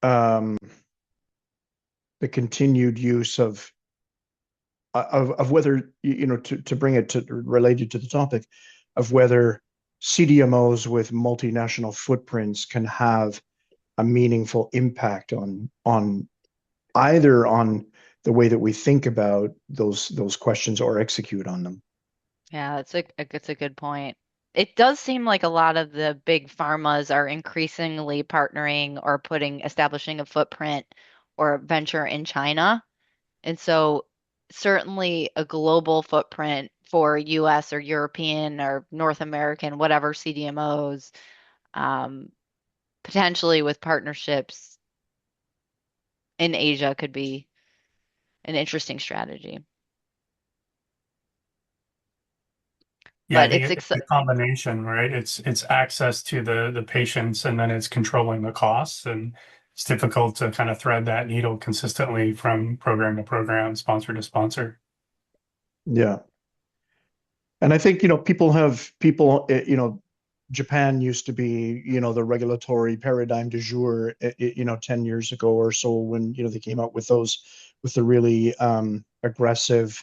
um, the continued use of whether to bring it to related to the topic of whether CDMOs with multinational footprints can have a meaningful impact on either on the way that we think about those questions or execute on them. Yeah, it's a good point. It does seem like a lot of the big pharmas are increasingly partnering or establishing a footprint or a venture in China. And so certainly a global footprint for US or European or North American, whatever CDMOs, um, potentially with partnerships in Asia could be an interesting strategy. Yeah, I But think it's it's a combination, right? It's access to the patients and then it's controlling the costs. And it's difficult to kind of thread that needle consistently from program to program, sponsor to sponsor. Yeah. And I think, Japan used to be, the regulatory paradigm du jour, 10 years ago or so when, they came out with the really aggressive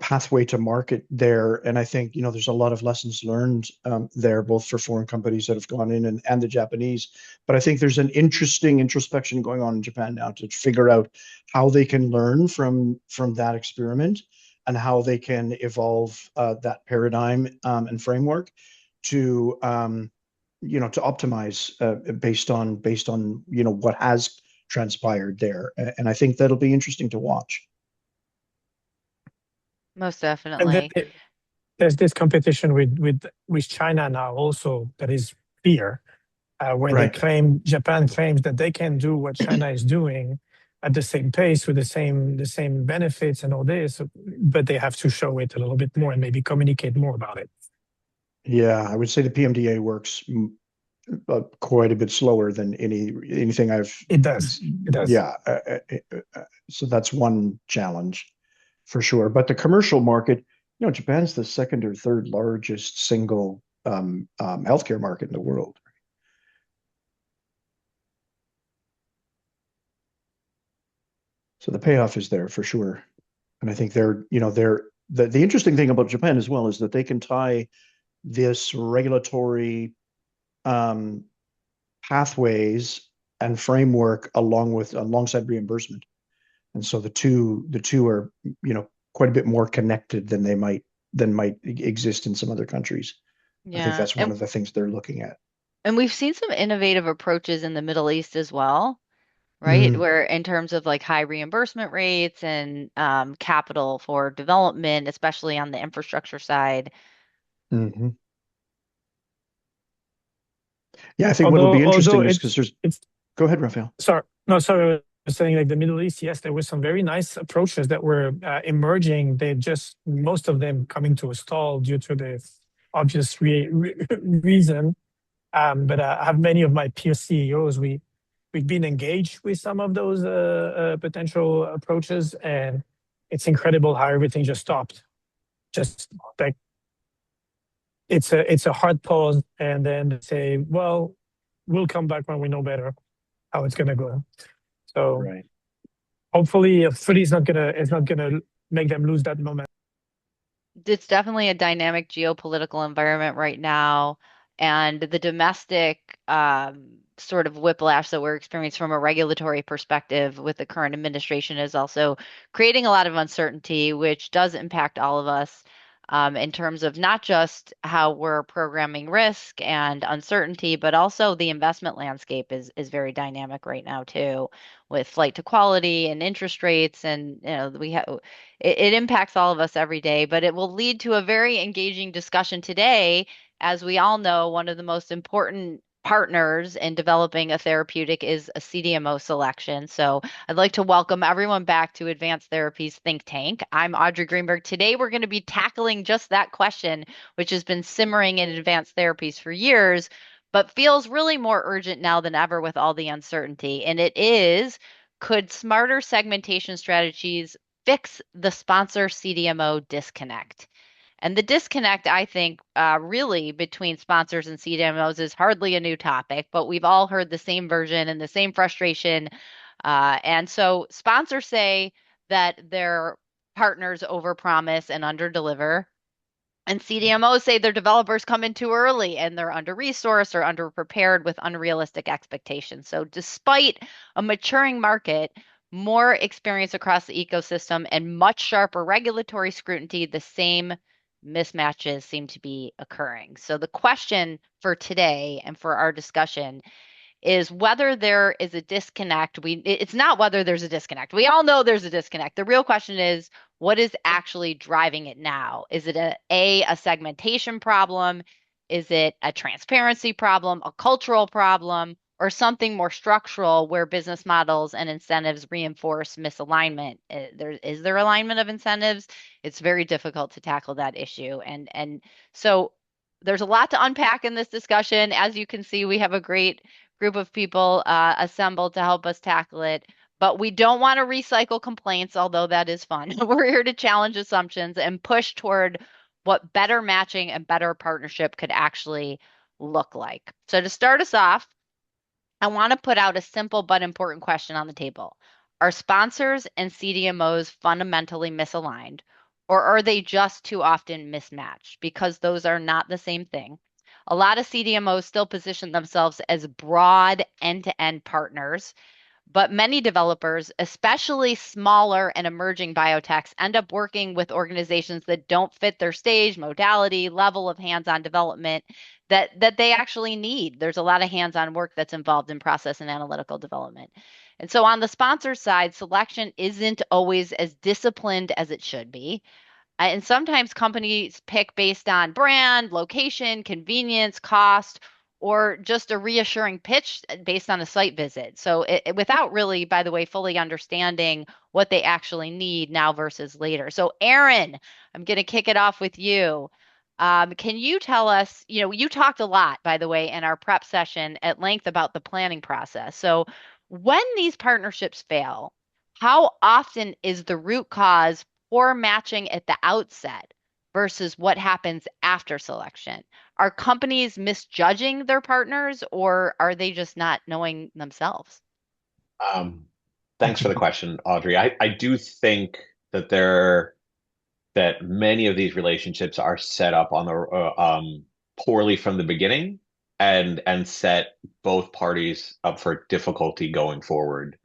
pathway to market there. And I think there's a lot of lessons learned there, both for foreign companies that have gone in and the Japanese. But I think there's an interesting introspection going on in Japan now to figure out how they can learn from that experiment and how they can evolve that paradigm and framework to to optimize based on what has transpired there. And I think that'll be interesting to watch. most And then definitely. there's this competition with China now also that is clear, where Right. Japan claims that they can do what China is doing at the same pace with the same benefits and all this, but they have to show it a little bit more and maybe communicate more about it. Yeah, I would say the PMDA works quite a bit slower than anything I've. It does. It does. Yeah, so that's one challenge for sure. But the commercial market, Japan's the second or third largest single healthcare market in the world. So the payoff is there for sure. And I think the interesting thing about Japan as well is that they can tie this regulatory um, pathways and framework alongside reimbursement. And so the two are, quite a bit more connected than might exist in some other countries. I think Yeah. that's one of the things they're looking at. And we've seen some innovative approaches in the Middle East as well, right? Mm, Where in terms of like high reimbursement rates and capital for development, especially on the infrastructure side. mhm. Yeah, I think what'll Although be although interesting is because it's there's. it's Go ahead, Raphael. sorry, no, sorry, I was saying like the Middle East, yes, there were some very nice approaches that were emerging. They just most of them coming to a stall due to the obvious reason. But I have many of my peer CEOs. We've been engaged with some of those potential approaches, and it's incredible how everything just stopped. Just like it's a hard pause, and then they say, "Well, we'll come back when we know better how it's gonna go." So Right. hopefully it's not gonna make them lose that moment. It's definitely a dynamic geopolitical environment right now, and the domestic sort of whiplash that we're experiencing from a regulatory perspective with the current administration is also creating a lot of uncertainty, which does impact all of us in terms of not just how we're programming risk and uncertainty, but also the investment landscape is very dynamic right now too, with flight to quality and interest rates, and we have it impacts all of us every day, but it will lead to a very engaging discussion today. As we all know, one of the most important partners in developing a therapeutic is a CDMO selection. So I'd like to welcome everyone back to Advanced Therapies Think Tank. I'm Audrey Greenberg. Today we're going to be tackling just that question, which has been simmering in advanced therapies for years, but feels really more urgent now than ever with all the uncertainty. And it is, could smarter segmentation strategies fix the sponsor CDMO disconnect? And the disconnect, I think, really between sponsors and CDMOs is hardly a new topic, but we've all heard the same version and the same frustration. And so sponsors say that their partners overpromise and underdeliver. And CDMOs say their developers come in too early and they're under-resourced or underprepared with unrealistic expectations. So despite a maturing market, more experience across the ecosystem, and much sharper regulatory scrutiny, the same mismatches seem to be occurring. So the question for today and for our discussion is whether there is a disconnect. It's not whether there's a disconnect. We all know there's a disconnect. The real question is what is actually driving it now? Is it a segmentation problem? Is it a transparency problem, a cultural problem, or something more structural where business models and incentives reinforce misalignment? Is there alignment of incentives? It's very difficult to tackle that issue. And so there's a lot to unpack in this discussion. As you can see, we have a great group of people assembled to help us tackle it. But we don't want to recycle complaints, although that is fun. We're here to challenge assumptions and push toward what better matching and better partnership could actually look like. So to start us off, I want to put out a simple but important question on the table. Are sponsors and CDMOs fundamentally misaligned, or are they just too often mismatched? Because those are not the same thing. A lot of CDMOs still position themselves as broad end-to-end partners, but many developers, especially smaller and emerging biotechs, end up working with organizations that don't fit their stage, modality, level of hands-on development that they actually need. There's a lot of hands-on work that's involved in process and analytical development. And so on the sponsor side, selection isn't always as disciplined as it should be. And sometimes companies pick based on brand, location, convenience, cost, or just a reassuring pitch based on a site visit. So without really, by the way, fully understanding what they actually need now versus later. So Aaron, I'm going to kick it off with you. Can you tell us, you talked a lot, by the way, in our prep session at length about the planning process. So when these partnerships fail, how often is the root cause poor matching at the outset versus what happens after selection? Are companies misjudging their partners or are they just not knowing themselves? Thanks for the question, Audrey. I do think that that many of these relationships are set up on the poorly from the beginning and set both parties up for difficulty going forward.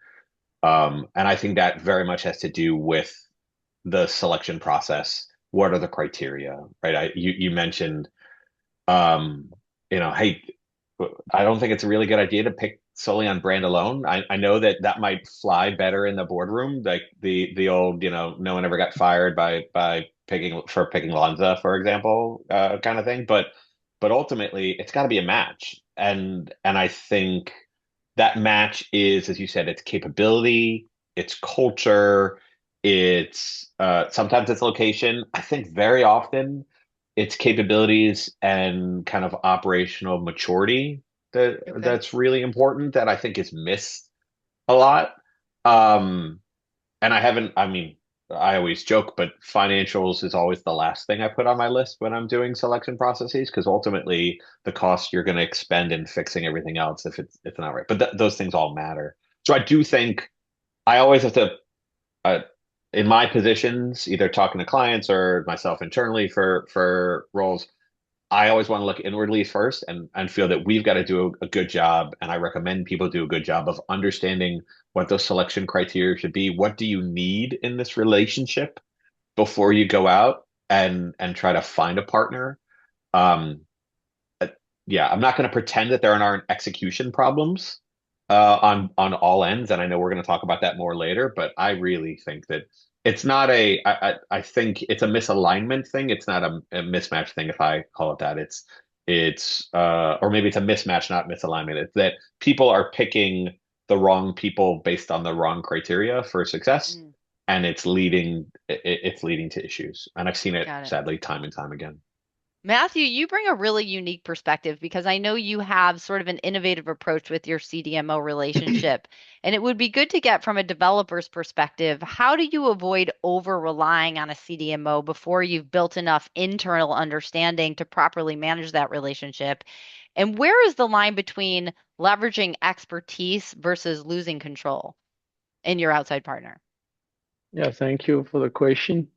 And I think that very much has to do with the selection process. What are the criteria, right? You mentioned, hey, I don't think it's a really good idea to pick solely on brand alone. I know that might fly better in the boardroom, like the old, no one ever got fired by picking Lonza, for example, kind of thing. But ultimately, it's got to be a match, and I think that match is, as you said, it's capability, it's culture, it's sometimes it's location. I think very often it's capabilities and kind of operational maturity that's really important that I think is missed a lot. And I mean, I always joke, but financials is always the last thing I put on my list when I'm doing selection processes, because ultimately the cost you're going to expend in fixing everything else if it's not right. But those things all matter. So I do think I always have to, in my positions, either talking to clients or myself internally for roles, I always want to look inwardly first and feel that we've got to do a good job. And I recommend people do a good job of understanding what those selection criteria should be. What do you need in this relationship before you go out and try to find a partner? Yeah, I'm not going to pretend that there aren't execution problems on all ends. And I know we're going to talk about that more later, but I really think that it's not I think it's a misalignment thing. It's not a mismatch thing, if I call it that. Or maybe it's a mismatch, not misalignment. It's that people are picking the wrong people based on the wrong criteria for success, and it's leading to issues. And I've seen it sadly time and time again. Matthew, you bring a really unique perspective because I know you have sort of an innovative approach with your CDMO relationship. And it would be good to get from a developer's perspective, how do you avoid over relying on a CDMO before you've built enough internal understanding to properly manage that relationship? And where is the line between leveraging expertise versus losing control in your outside partner? Yeah, thank you for the question.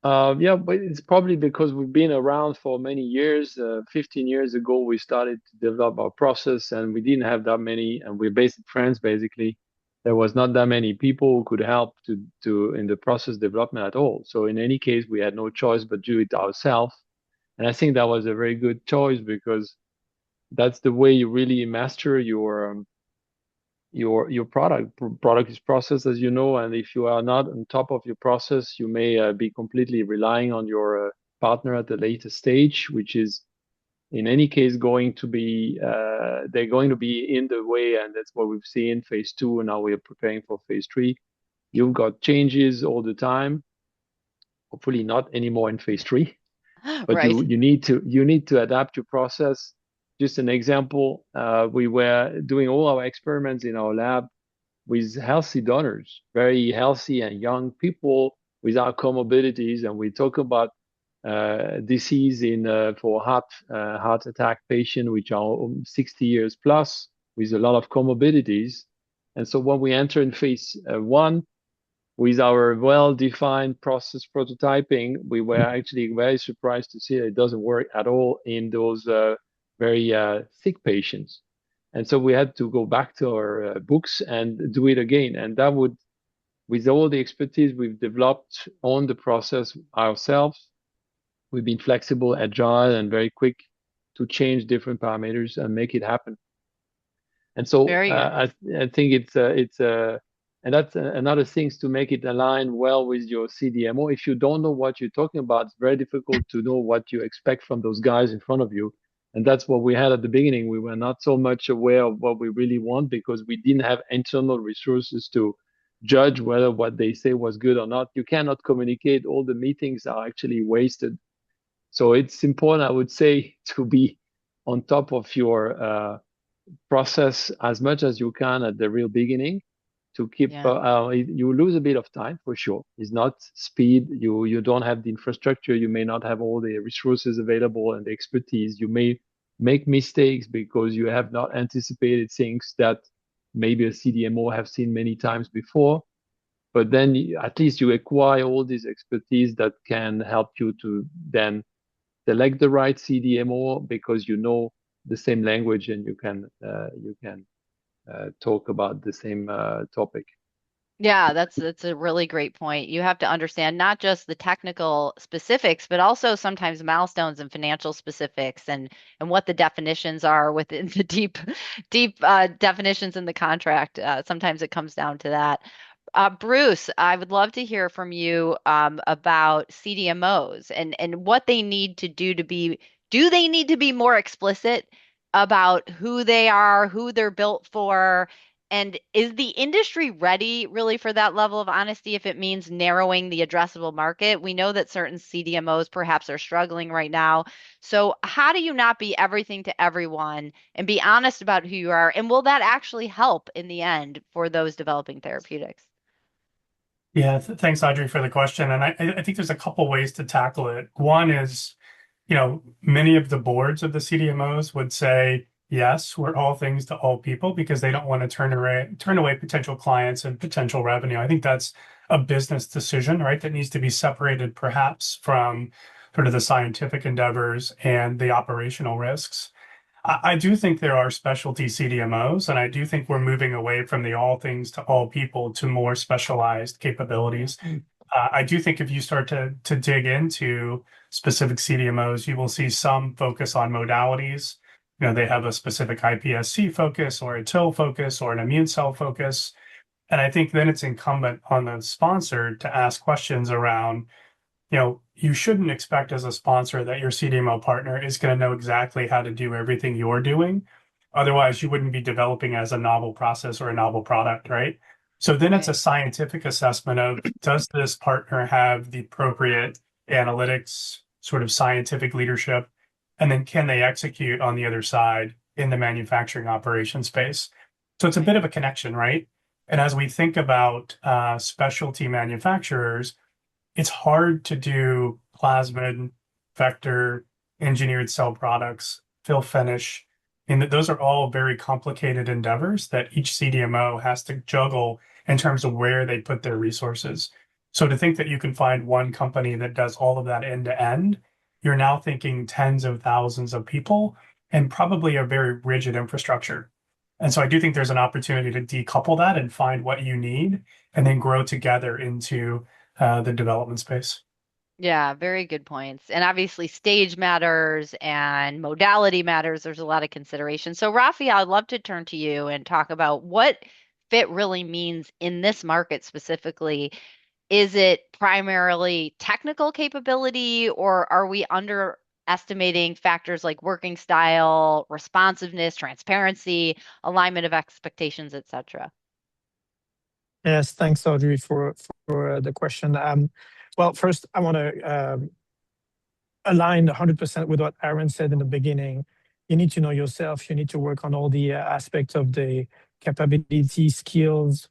Yeah, but it's probably because we've been around for many years. 15 years ago, we started to develop our process, and we didn't have that many, and we're based in France, basically. There was not that many people who could help to in the process development at all. So in any case, we had no choice but do it ourselves. And I think that was a very good choice because that's the way you really master your product is process, as you know, and if you are not on top of your process, you may be completely relying on your partner at the later stage, which is in any case going to be they're going to be in the way, and that's what we've seen phase 2, and now we are preparing for phase 3. You've got changes all the time, hopefully not anymore in phase 3, but Right. you need to adapt your process. Just an example, we were doing all our experiments in our lab with healthy donors, very healthy and young people without comorbidities, and we talk about disease in for heart attack patients which are 60 years plus with a lot of comorbidities. And so when we enter in phase 1 with our well-defined process prototyping, we were actually very surprised to see that it doesn't work at all in those very sick patients. And so we had to go back to our books and do it again. And that would, with all the expertise we've developed on the process ourselves, we've been flexible, agile, and very quick to change different parameters and make it happen. And so Very good. I think it's and that's another thing to make it align well with your CDMO. If you don't know what you're talking about, it's very difficult to know what you expect from those guys in front of you. And that's what we had at the beginning. We were not so much aware of what we really want because we didn't have internal resources to judge whether what they say was good or not. You cannot communicate. All the meetings are actually wasted. So it's important, I would say, to be on top of your process as much as you can at the real beginning to keep you lose a bit of time for sure. It's not speed. You don't have the infrastructure. You may not have all the resources available and the expertise. You may make mistakes because you have not anticipated things that maybe a CDMO have seen many times before. But then at least you acquire all this expertise that can help you to then select the right CDMO because you know the same language and you can talk about the same topic. Yeah, that's a really great point. You have to understand not just the technical specifics, but also sometimes milestones and financial specifics and what the definitions are within the deep definitions in the contract. Sometimes it comes down to that. Bruce, I would love to hear from you about CDMOs and what they need to do to be, do they need to be more explicit about who they are, who they're built for? And is the industry ready really for that level of honesty if it means narrowing the addressable market? We know that certain CDMOs perhaps are struggling right now. So, how do you not be everything to everyone and be honest about who you are? And will that actually help in the end for those developing therapeutics? Yeah, thanks, Audrey, for the question. And I think there's a couple ways to tackle it. One is, many of the boards of the CDMOs would say, yes, we're all things to all people because they don't want to turn away potential clients and potential revenue. I think that's a business decision, right? That needs to be separated perhaps from sort of the scientific endeavors and the operational risks. I do think there are specialty CDMOs, and I do think we're moving away from the all things to all people to more specialized capabilities. I do think if you start to dig into specific CDMOs, you will see some focus on modalities. They have a specific iPSC focus or a TIL focus or an immune cell focus. And I think then it's incumbent on the sponsor to ask questions around, you shouldn't expect as a sponsor that your CDMO partner is going to know exactly how to do everything you're doing. Otherwise, you wouldn't be developing as a novel process or a novel product, right? So then it's a scientific assessment of, does this partner have the appropriate analytics, sort of scientific leadership, and then can they execute on the other side in the manufacturing operation space? So it's a bit of a connection, right? And as we think about specialty manufacturers, it's hard to do plasmid, vector, engineered cell products, fill finish. And those are all very complicated endeavors that each CDMO has to juggle in terms of where they put their resources. So to think that you can find one company that does all of that end to end, you're now thinking tens of thousands of people and probably a very rigid infrastructure. And so I do think there's an opportunity to decouple that and find what you need and then grow together into the development space. Yeah, very good points. And obviously, stage matters and modality matters. There's a lot of consideration. So, Rafi, I'd love to turn to you and talk about what fit really means in this market specifically. Is it primarily technical capability, or are we underestimating factors like working style, responsiveness, transparency, alignment of expectations, etc.? Yes, thanks, Audrey, for the question. Well, first, I want to align 100% with what Aaron said in the beginning. You need to know yourself. You need to work on all the aspects of the capability, skills,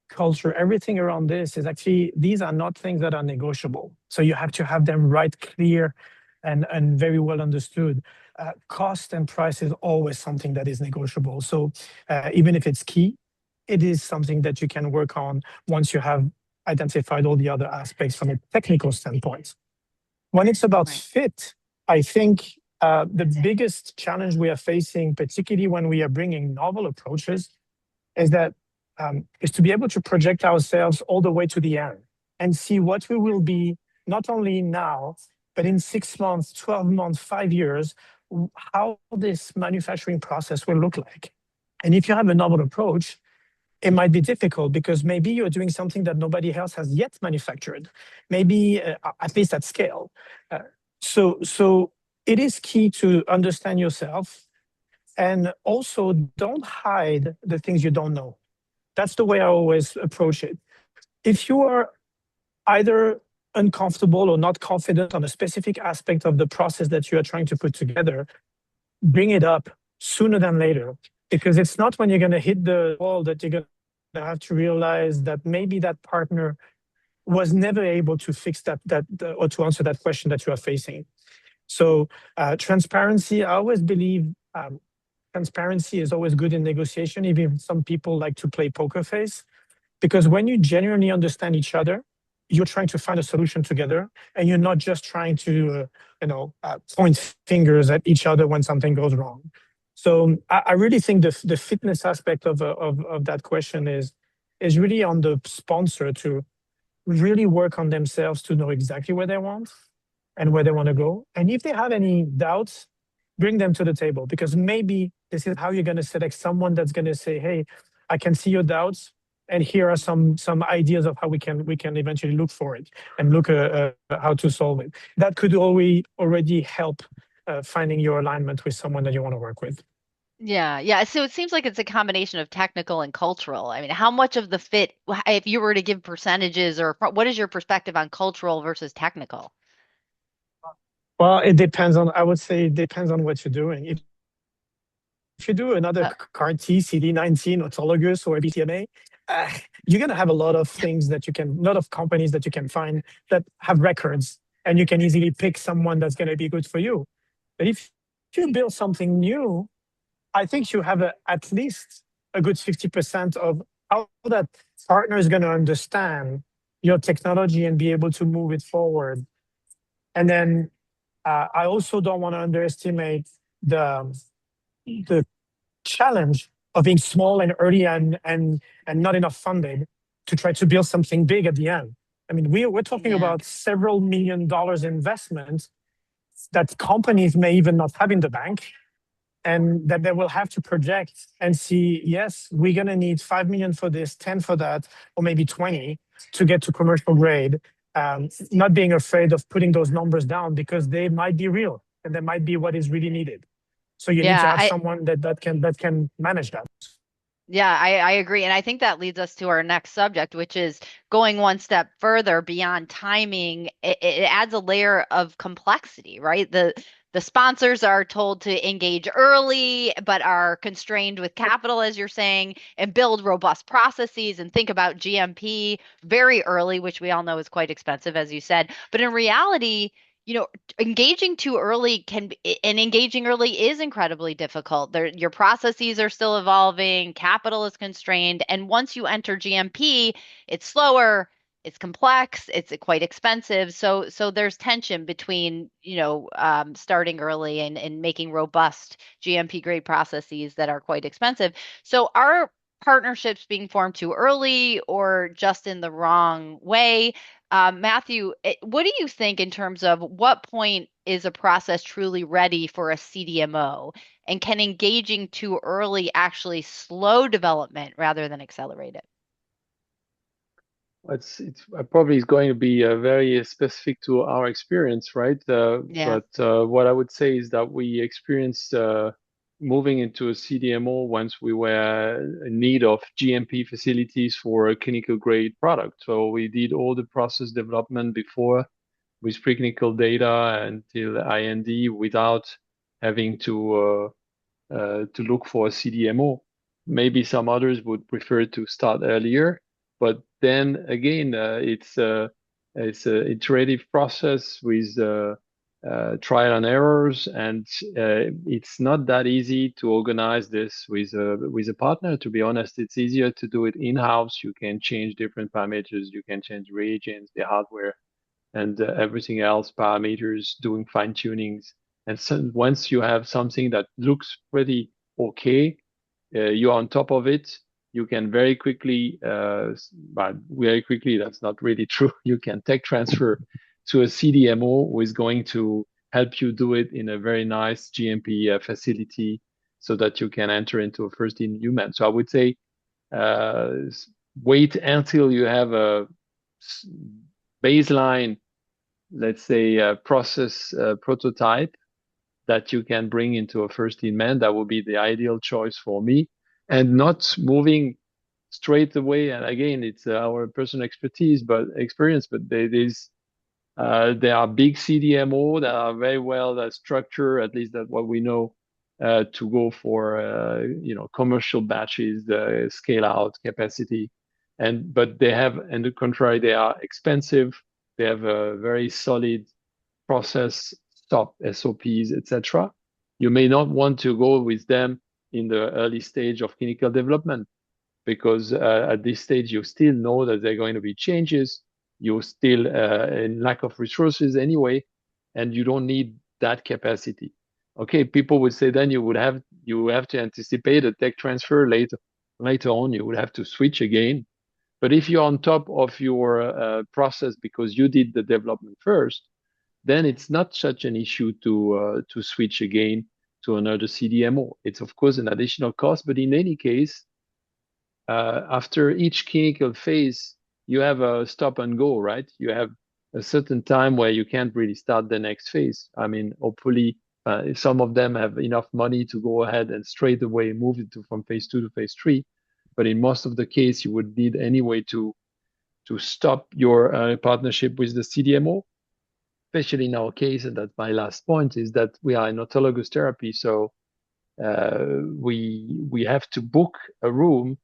culture. Everything around this is actually, these are not things that are negotiable. So you have to have them right, clear, and very well understood. Cost and price is always something that is negotiable. So even if it's key, it is something that you can work on once you have identified all the other aspects from a technical standpoint. When it's about fit, I think the biggest challenge we are facing, particularly when we are bringing novel approaches, is to be able to project ourselves all the way to the end and see what we will be, not only now, but in 6 months, 12 months, 5 years, how this manufacturing process will look like. And if you have a novel approach, it might be difficult because maybe you're doing something that nobody else has yet manufactured, maybe at least at scale. So it is key to understand yourself and also don't hide the things you don't know. That's the way I always approach it. If you are either uncomfortable or not confident on a specific aspect of the process that you are trying to put together, bring it up sooner than later. Because it's not when you're going to hit the wall that you're going to have to realize that maybe that partner was never able to fix that or to answer that question that you are facing. So transparency, I always believe transparency is always good in negotiation, even some people like to play poker face. Because when you genuinely understand each other, you're trying to find a solution together, and you're not just trying to point fingers at each other when something goes wrong. So I really think the fitness aspect of that question is really on the sponsor to really work on themselves to know exactly where they want and where they want to go. And if they have any doubts, bring them to the table, because maybe this is how you're going to select someone that's going to say, hey, I can see your doubts, and here are some ideas of how we can eventually look for it and look how to solve it. That could already help finding your alignment with someone that you want to work with. Yeah. So it seems like it's a combination of technical and cultural. I mean, how much of the fit, if you were to give percentages, or what is your perspective on cultural versus technical? Well, it depends on, I would say it depends on what you're doing. If you do another CAR-T, CD19, autologous, or BCMA, you're going to have a lot of things that a lot of companies that you can find that have records, and you can easily pick someone that's going to be good for you. But if you build something new, I think you have at least a good 50% of how that partner is going to understand your technology and be able to move it forward. And then I also don't want to underestimate the challenge of being small and early and not enough funded to try to build something big at the end. I mean, we're talking about several $1 million investment that companies may even not have in the bank, and that they will have to project and see, yes, we're going to need 5 million for this, 10 for that, or maybe 20 to get to commercial grade. Not being afraid of putting those numbers down, because they might be real and they might be what is really needed. So you need to have someone that can manage that. Yeah, I agree. And I think that leads us to our next subject, which is going one step further beyond timing. It adds a layer of complexity, right? The sponsors are told to engage early, but are constrained with capital, as you're saying, and build robust processes and think about GMP very early, which we all know is quite expensive, as you said. But in reality, engaging too early and engaging early is incredibly difficult. Your processes are still evolving, capital is constrained, and once you enter GMP, it's slower, it's complex, it's quite expensive. So there's tension between, starting early and making robust GMP grade processes that are quite expensive. So are partnerships being formed too early or just in the wrong way? Matthew, what do you think in terms of what point is a process truly ready for a CDMO? And can engaging too early actually slow development rather than accelerate it? It's probably is going to be very specific to our experience, right? Yeah. But what I would say is that we experienced moving into a CDMO once we were in need of GMP facilities for a clinical grade product. So we did all the process development before with preclinical data until IND without having to look for a CDMO. Maybe some others would prefer to start earlier, but then again, it's a iterative process with trial and errors, and it's not that easy to organize this with a partner. To be honest, it's easier to do it in-house. You can change different parameters, you can change reagents, the hardware, and everything else, parameters, doing fine tunings. And so once you have something that looks pretty okay, you're on top of it. You can very quickly, but very quickly, that's not really true. You can tech transfer to a CDMO who is going to help you do it in a very nice GMP facility so that you can enter into a first in human. So I would say uh, wait until you have a baseline, let's say, process prototype that you can bring into a first in man. That would be the ideal choice for me, and not moving straight away. And again, it's our personal expertise, but experience. But there are big CDMO that are very well structured, at least that's what we know, to go for commercial batches, scale out capacity, but they have, on the contrary, they are expensive. They have a very solid process, stop SOPs, etc. You may not want to go with them in the early stage of clinical development because at this stage you still know that there are going to be changes. You're still in lack of resources anyway, and you don't need that capacity. Okay, people would say then you have to anticipate a tech transfer later on. You would have to switch again. But if you're on top of your process because you did the development first, then it's not such an issue to switch again to another CDMO. It's of course an additional cost, but in any case, after each clinical phase, you have a stop and go, right? You have a certain time where you can't really start the next phase. I mean, hopefully, some of them have enough money to go ahead and straight away move it from phase 2 to phase 3. But in most of the case, you would need anyway to stop your partnership with the CDMO, especially in our case, and that's my last point, is that we are in autologous therapy. So we have to book a room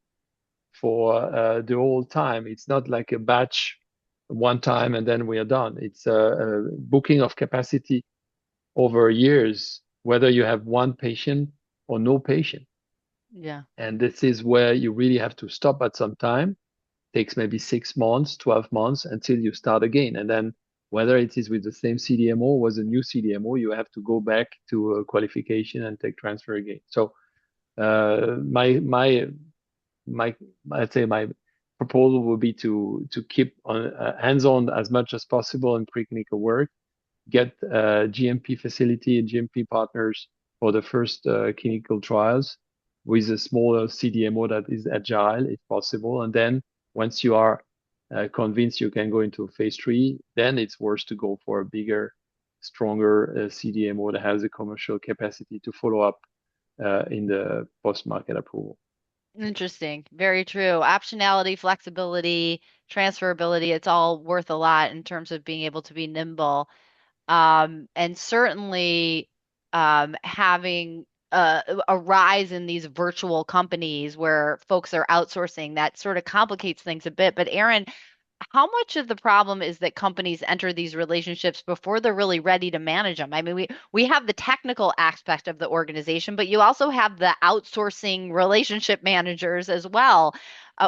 for the whole time. It's not like a batch one time and then we are done. It's a booking of capacity over years, whether you have one patient or no patient. Yeah. And this is where you really have to stop at some time. Takes maybe 6 months, 12 months until you start again. And then whether it is with the same CDMO or was a new CDMO, you have to go back to a qualification and tech transfer again. So my I'd say my proposal would be to keep on hands-on as much as possible in preclinical work, get GMP facility and GMP partners for the first clinical trials with a smaller CDMO that is agile if possible, and then once you are convinced you can go into phase 3, then it's worth to go for a bigger, stronger CDMO that has the commercial capacity to follow up in the post-market approval. Interesting. Very true. Optionality, flexibility, transferability, it's all worth a lot in terms of being able to be nimble. And certainly having a rise in these virtual companies where folks are outsourcing, that sort of complicates things a bit. But Aaron, how much of the problem is that companies enter these relationships before they're really ready to manage them? I mean, we have the technical aspect of the organization, but you also have the outsourcing relationship managers as well.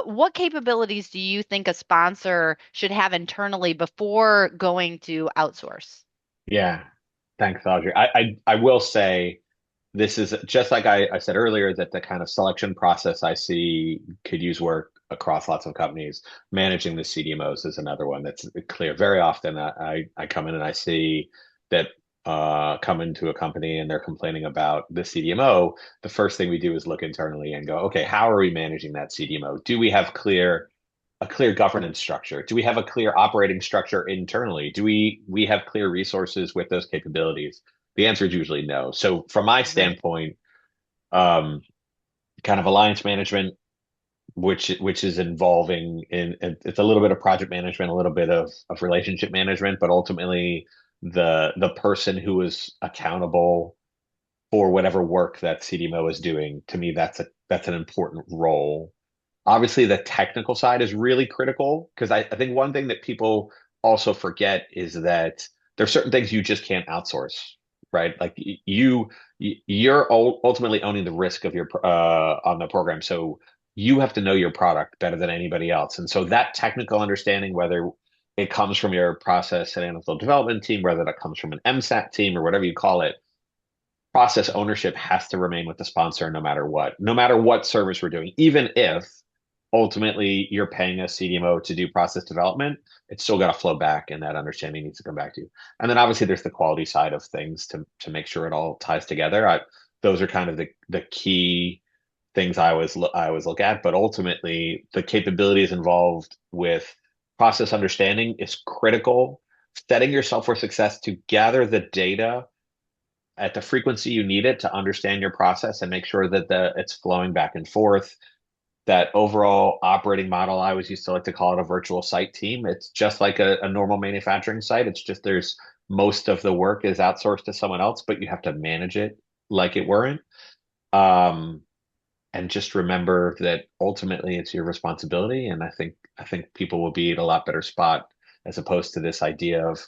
What capabilities do you think a sponsor should have internally before going to outsource? Yeah, thanks, Audrey. I will say this is just like I said earlier that the kind of selection process I see could use work across lots of companies. Managing the CDMOs is another one that's clear. Very often I come in and I see that come into a company and they're complaining about the CDMO. The first thing we do is look internally and go, okay, how are we managing that CDMO? Do we have a clear governance structure? Do we have a clear operating structure internally? Do we have clear resources with those capabilities? The answer is usually no. So from my standpoint, um, kind of alliance management, which is involving in it's a little bit of project management, a little bit of relationship management, but ultimately the person who is accountable for whatever work that CDMO is doing, to me, that's an important role. Obviously, the technical side is really critical because I think one thing that people also forget is that there's certain things you just can't outsource, right? Like you're ultimately owning the risk of your on the program, so you have to know your product better than anybody else. And so that technical understanding, whether it comes from your process and analytical development team, whether that comes from an MSAT team or whatever you call it, process ownership has to remain with the sponsor no matter what service we're doing, even if ultimately you're paying a CDMO to do process development, it's still got to flow back and that understanding needs to come back to you. And then obviously there's the quality side of things to make sure it all ties together. Those are kind of the key things I always look at, but ultimately the capabilities involved with process understanding is critical. Setting yourself for success to gather the data at the frequency you need it to understand your process and make sure that it's flowing back and forth. That overall operating model, I always used to like to call it a virtual site team. It's just like a normal manufacturing site. It's just there's most of the work is outsourced to someone else, but you have to manage it like it weren't. And just remember that ultimately it's your responsibility. And I think people will be in a lot better spot as opposed to this idea of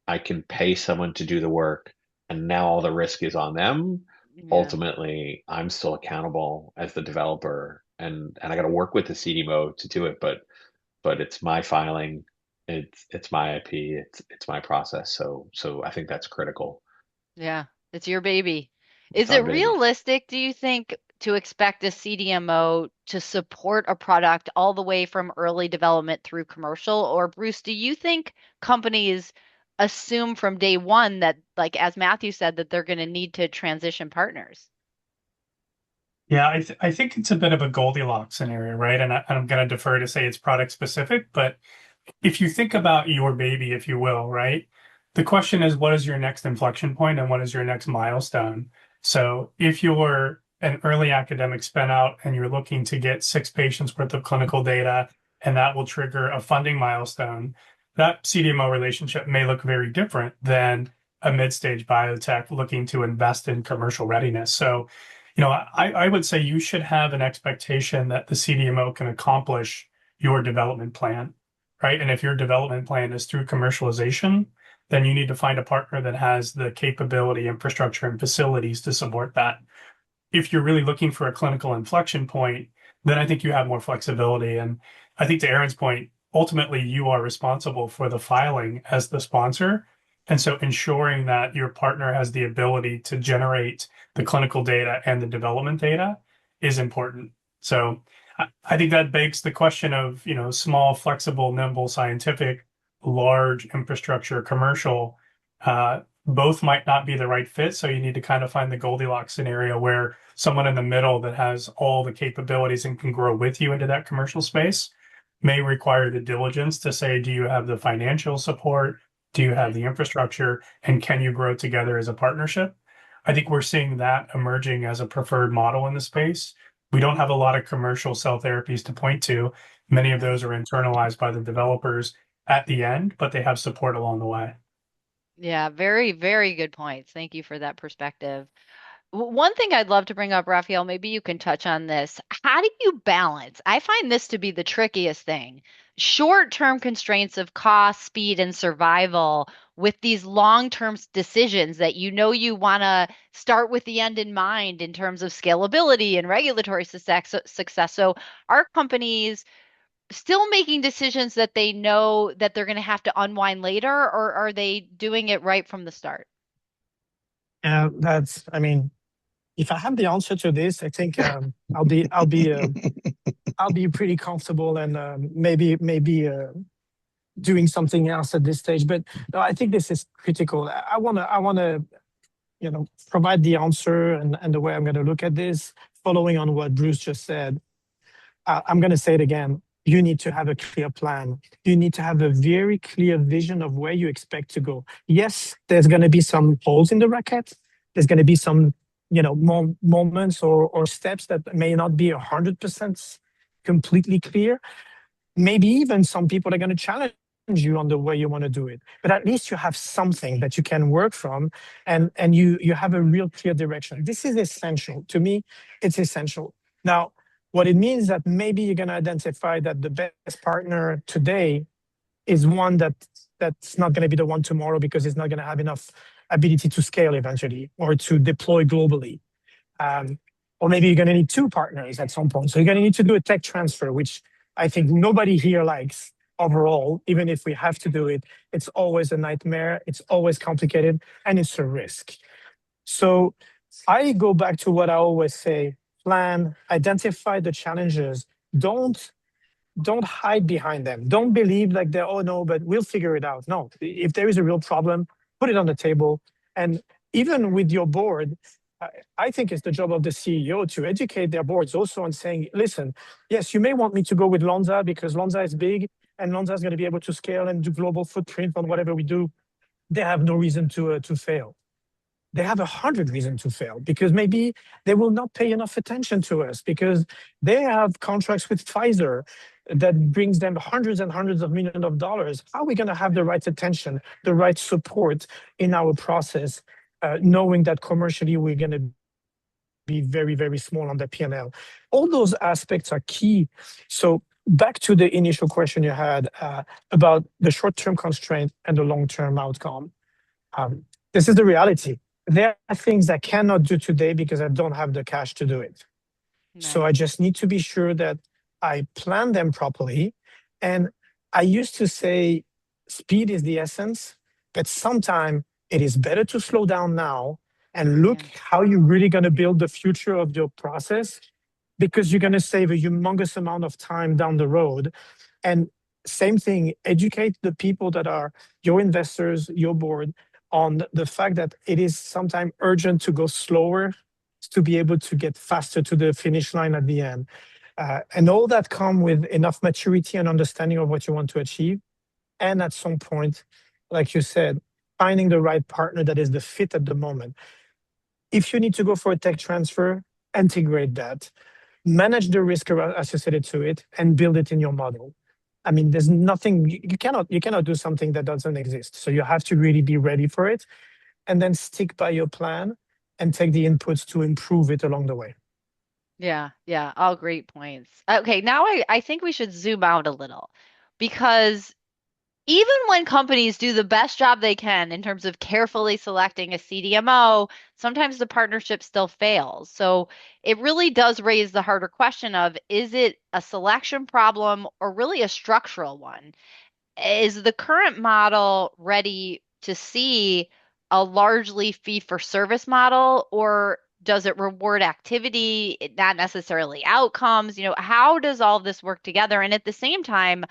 I can pay someone to do the work and now all the risk is on them. Yeah. Ultimately, I'm still accountable as the developer and I got to work with the CDMO to do it, but it's my filing, it's my IP, it's my process. So I think that's critical. Yeah, it's your baby. It's Is our it baby. realistic, do you think, to expect a CDMO to support a product all the way from early development through commercial? Or Bruce, do you think companies assume from day one that, like as Matthew said, that they're going to need to transition partners? Yeah, I think it's a bit of a Goldilocks scenario, right? And I'm going to defer to say it's product specific, but if you think about your baby, if you will, right? The question is, what is your next inflection point and what is your next milestone? So if you're an early academic spin out and you're looking to get 6 patients worth of clinical data, and that will trigger a funding milestone, that CDMO relationship may look very different than a mid-stage biotech looking to invest in commercial readiness. So, I would say you should have an expectation that the CDMO can accomplish your development plan, right? And if your development plan is through commercialization, then you need to find a partner that has the capability, infrastructure, and facilities to support that. If you're really looking for a clinical inflection point, then I think you have more flexibility. And I think to Aaron's point, ultimately you are responsible for the filing as the sponsor. And so ensuring that your partner has the ability to generate the clinical data and the development data is important. So I think that begs the question of, small, flexible, nimble, scientific, large infrastructure, commercial, both might not be the right fit. So you need to kind of find the Goldilocks scenario where someone in the middle that has all the capabilities and can grow with you into that commercial space may require the diligence to say, do you have the financial support? Do you have the infrastructure? And can you grow together as a partnership? I think we're seeing that emerging as a preferred model in the space. We don't have a lot of commercial cell therapies to point to. Many of those are internalized by the developers at the end, but they have support along the way. Yeah, very, very good points. Thank you for that perspective. One thing I'd love to bring up, Raphael, maybe you can touch on this. How do you balance? I find this to be the trickiest thing. Short-term constraints of cost, speed, and survival with these long-term decisions that you want to start with the end in mind in terms of scalability and regulatory success. So are companies still making decisions that they know that they're going to have to unwind later, or are they doing it right from the start? I mean, if I have the answer to this, I think I'll be pretty comfortable and maybe doing something else at this stage. But no, I think this is critical. I wanna provide the answer and the way I'm going to look at this, following on what Bruce just said. I'm going to say it again. You need to have a clear plan. You need to have a very clear vision of where you expect to go. Yes, there's going to be some holes in the racket. There's going to be some, moments or steps that may not be 100% completely clear. Maybe even some people are going to challenge you on the way you want to do it. But at least you have something that you can work from, and you have a real clear direction. This is essential. To me, it's essential. Now, what it means that maybe you're going to identify that the best partner today is one that's not going to be the one tomorrow because it's not going to have enough ability to scale eventually or to deploy globally. Or maybe you're going to need two partners at some point. So you're going to need to do a tech transfer, which I think nobody here likes overall. Even if we have to do it, it's always a nightmare. It's always complicated, and it's a risk. So I go back to what I always say: plan, identify the challenges. Don't hide behind them. Don't believe like they're, oh no, but we'll figure it out. No, if there is a real problem, put it on the table. And even with your board, I think it's the job of the CEO to educate their boards also on saying, listen, yes, you may want me to go with Lonza because Lonza is big and Lonza is going to be able to scale and do global footprint on whatever we do. They have no reason to fail. They have 100 reasons to fail because maybe they will not pay enough attention to us because they have contracts with Pfizer that brings them hundreds and hundreds of millions of dollars. How are we going to have the right attention, the right support in our process, knowing that commercially we're going to be very, very small on the P&L? All those aspects are key. So back to the initial question you had about the short-term constraint and the long-term outcome. This is the reality. There are things I cannot do today because I don't have the cash to do it. Nice. So I just need to be sure that I plan them properly. And I used to say speed is the essence, but sometimes it is better to slow down now and look how you're really going to build the future of your process, because you're going to save a humongous amount of time down the road. And same thing, educate the people that are your investors, your board, on the fact that it is sometimes urgent to go slower to be able to get faster to the finish line at the end. And all that come with enough maturity and understanding of what you want to achieve. And at some point, like you said, finding the right partner that is the fit at the moment. If you need to go for a tech transfer, integrate that, manage the risk associated to it, and build it in your model. I mean, there's nothing, you cannot do something that doesn't exist. So you have to really be ready for it and then stick by your plan and take the inputs to improve it along the way. Yeah, all great points. Okay, now I think we should zoom out a little, because even when companies do the best job they can in terms of carefully selecting a CDMO, sometimes the partnership still fails. So it really does raise the harder question of, is it a selection problem or really a structural one? Is the current model ready to see a largely fee-for-service model, or does it reward activity, not necessarily outcomes? How does all of this work together? And at the same time,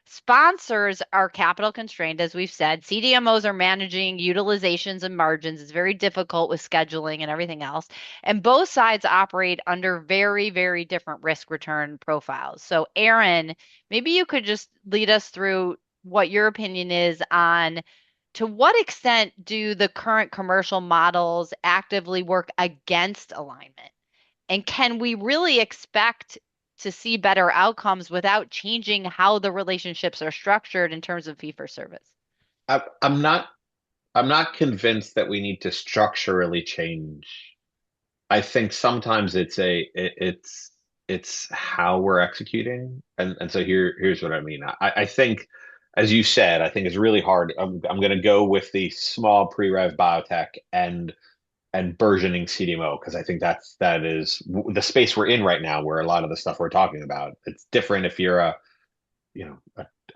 sponsors are capital constrained, as we've said. CDMOs are managing utilizations and margins. It's very difficult with scheduling and everything else. And both sides operate under very, very different risk return profiles. So, Aaron, maybe you could just lead us through what your opinion is on, to what extent do the current commercial models actively work against alignment? And can we really expect to see better outcomes without changing how the relationships are structured in terms of fee for service? I'm not I'm not convinced that we need to structurally change. I think sometimes it's how we're executing. And so here's what I mean. I think, as you said, I think it's really hard. I'm going to go with the small pre-rev biotech and burgeoning CDMO, because I think that is the space we're in right now, where a lot of the stuff we're talking about. It's different if you're a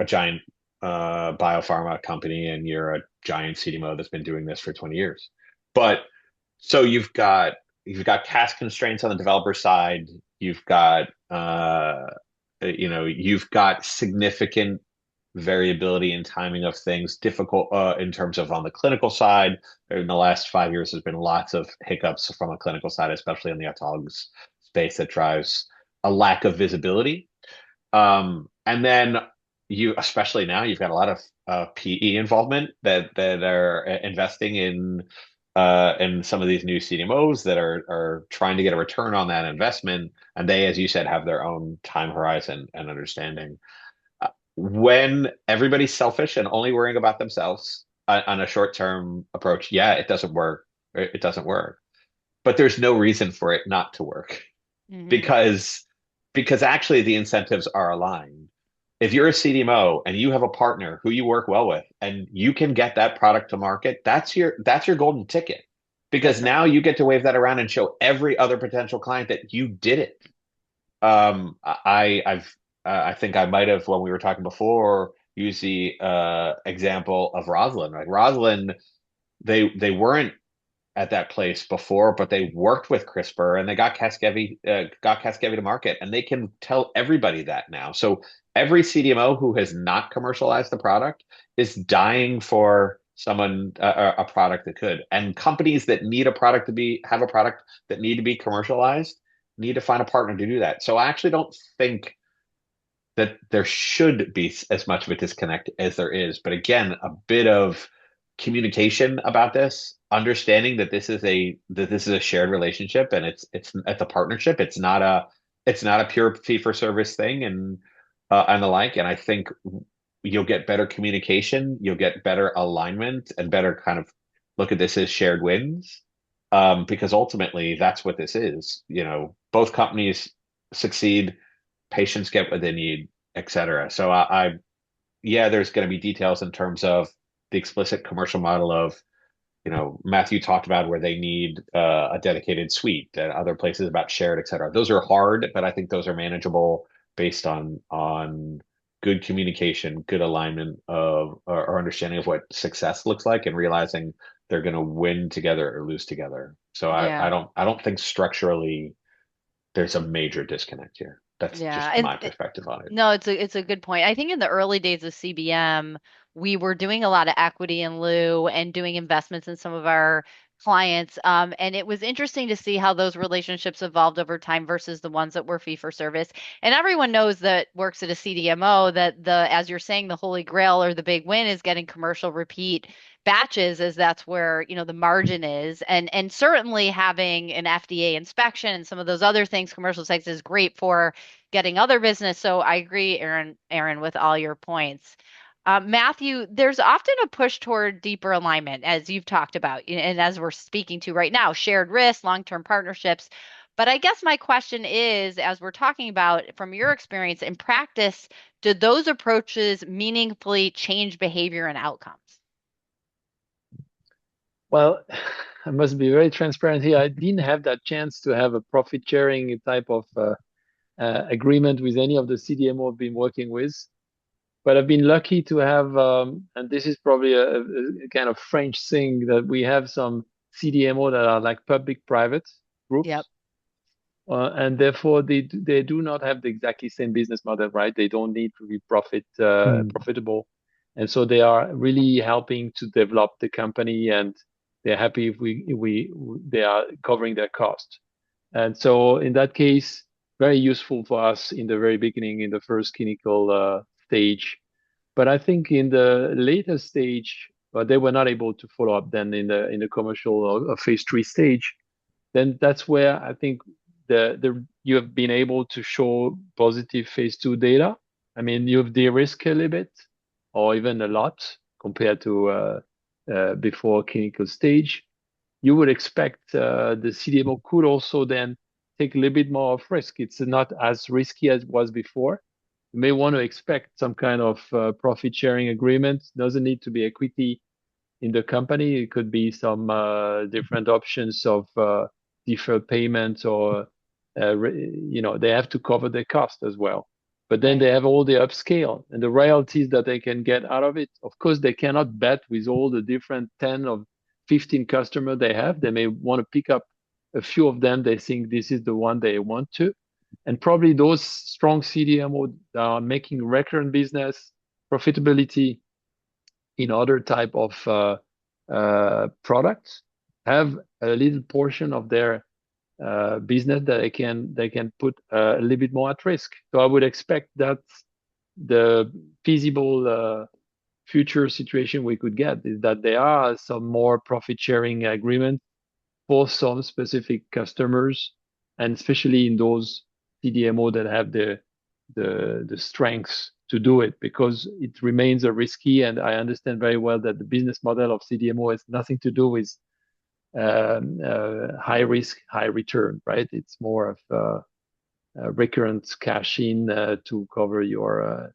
giant biopharma company and you're a giant CDMO that's been doing this for 20 years. But so you've got cash constraints on the developer side. You've got you've got significant variability in timing of things, difficult in terms of on the clinical side. In the last 5 years, there's been lots of hiccups from a clinical side, especially in the autologous space, that drives a lack of visibility. And then especially now, you've got a lot of PE involvement that are investing in some of these new CDMOs that are trying to get a return on that investment, and they, as you said, have their own time horizon and understanding. When everybody's selfish and only worrying about themselves on a short-term approach, yeah, it doesn't work. It doesn't work. But there's no reason for it not to work, Mm-hmm. because actually the incentives are aligned. If you're a CDMO and you have a partner who you work well with and you can get that product to market, that's your golden ticket. Because now you get to wave that around and show every other potential client that you did it. I think I might have, when we were talking before, used the example of Rosalind. Like Rosalind, they weren't at that place before, but they worked with CRISPR and they got Casgevy to market, and they can tell everybody that now. So every CDMO who has not commercialized the product is dying for a product that could. And companies that need a product have a product that need to be commercialized need to find a partner to do that. So I actually don't think that there should be as much of a disconnect as there is. But again, a bit of communication about this, understanding that this is a shared relationship, and it's a partnership. It's not a pure fee for service thing, and the like. And I think you'll get better communication, you'll get better alignment, and better kind of look at this as shared wins. Because ultimately that's what this is. Both companies succeed, patients get what they need, etc. So yeah, there's going to be details in terms of the explicit commercial model of, Matthew talked about where they need a dedicated suite, and other places about shared, etc. Those are hard, but I think those are manageable based on good communication, good alignment of or understanding of what success looks like, and realizing they're going to win together or lose together. So I don't think structurally there's a major disconnect here. That's just my perspective on it. No, it's a good point. I think in the early days of CBM, we were doing a lot of equity in lieu and doing investments in some of our clients. And it was interesting to see how those relationships evolved over time versus the ones that were fee for service. And everyone knows that works at a CDMO that as you're saying, the holy grail or the big win is getting commercial repeat batches, as that's where the margin is, and certainly having an FDA inspection and some of those other things, commercial sites, is great for getting other business. So I agree, Aaron, with all your points. Matthew, there's often a push toward deeper alignment, as you've talked about, and as we're speaking to right now, shared risks, long-term partnerships. But I guess my question is, as we're talking about from your experience in practice, do those approaches meaningfully change behavior and outcomes? Well, I must be very transparent here. I didn't have that chance to have a profit sharing type of agreement with any of the CDMO I've been working with. But I've been lucky to have, and this is probably a kind of French thing, that we have some CDMO that are like public-private groups. Yep. And therefore, they do not have the exactly same business model, right? They don't need to be profitable. And so they are really helping to develop the company, and they're happy if they are covering their cost. And so in that case, very useful for us in the very beginning, in the first clinical stage. But I think in the later stage, they were not able to follow up then in the commercial or phase 3 stage. Then that's where I think you have been able to show positive phase 2 data. I mean, you've de-risked a little bit, or even a lot compared to before clinical stage. You would expect the CDMO could also then take a little bit more of risk. It's not as risky as it was before. You may want to expect some kind of profit sharing agreement. Doesn't need to be equity in the company. It could be some different options of deferred payments, or they have to cover their cost as well. But then they have all the upscale and the royalties that they can get out of it. Of course, they cannot bet with all the different 10 or 15 customers they have. They may want to pick up a few of them. They think this is the one they want to. And probably those strong CDMO that are making recurrent business profitability in other type of products have a little portion of their business that they can put a little bit more at risk. So I would expect that the feasible future situation we could get is that there are some more profit sharing agreements for some specific customers, and especially in those CDMO that have the strengths to do it, because it remains a risky, and I understand very well that the business model of CDMO has nothing to do with high risk, high return, right? It's more of a recurrent cash in to cover your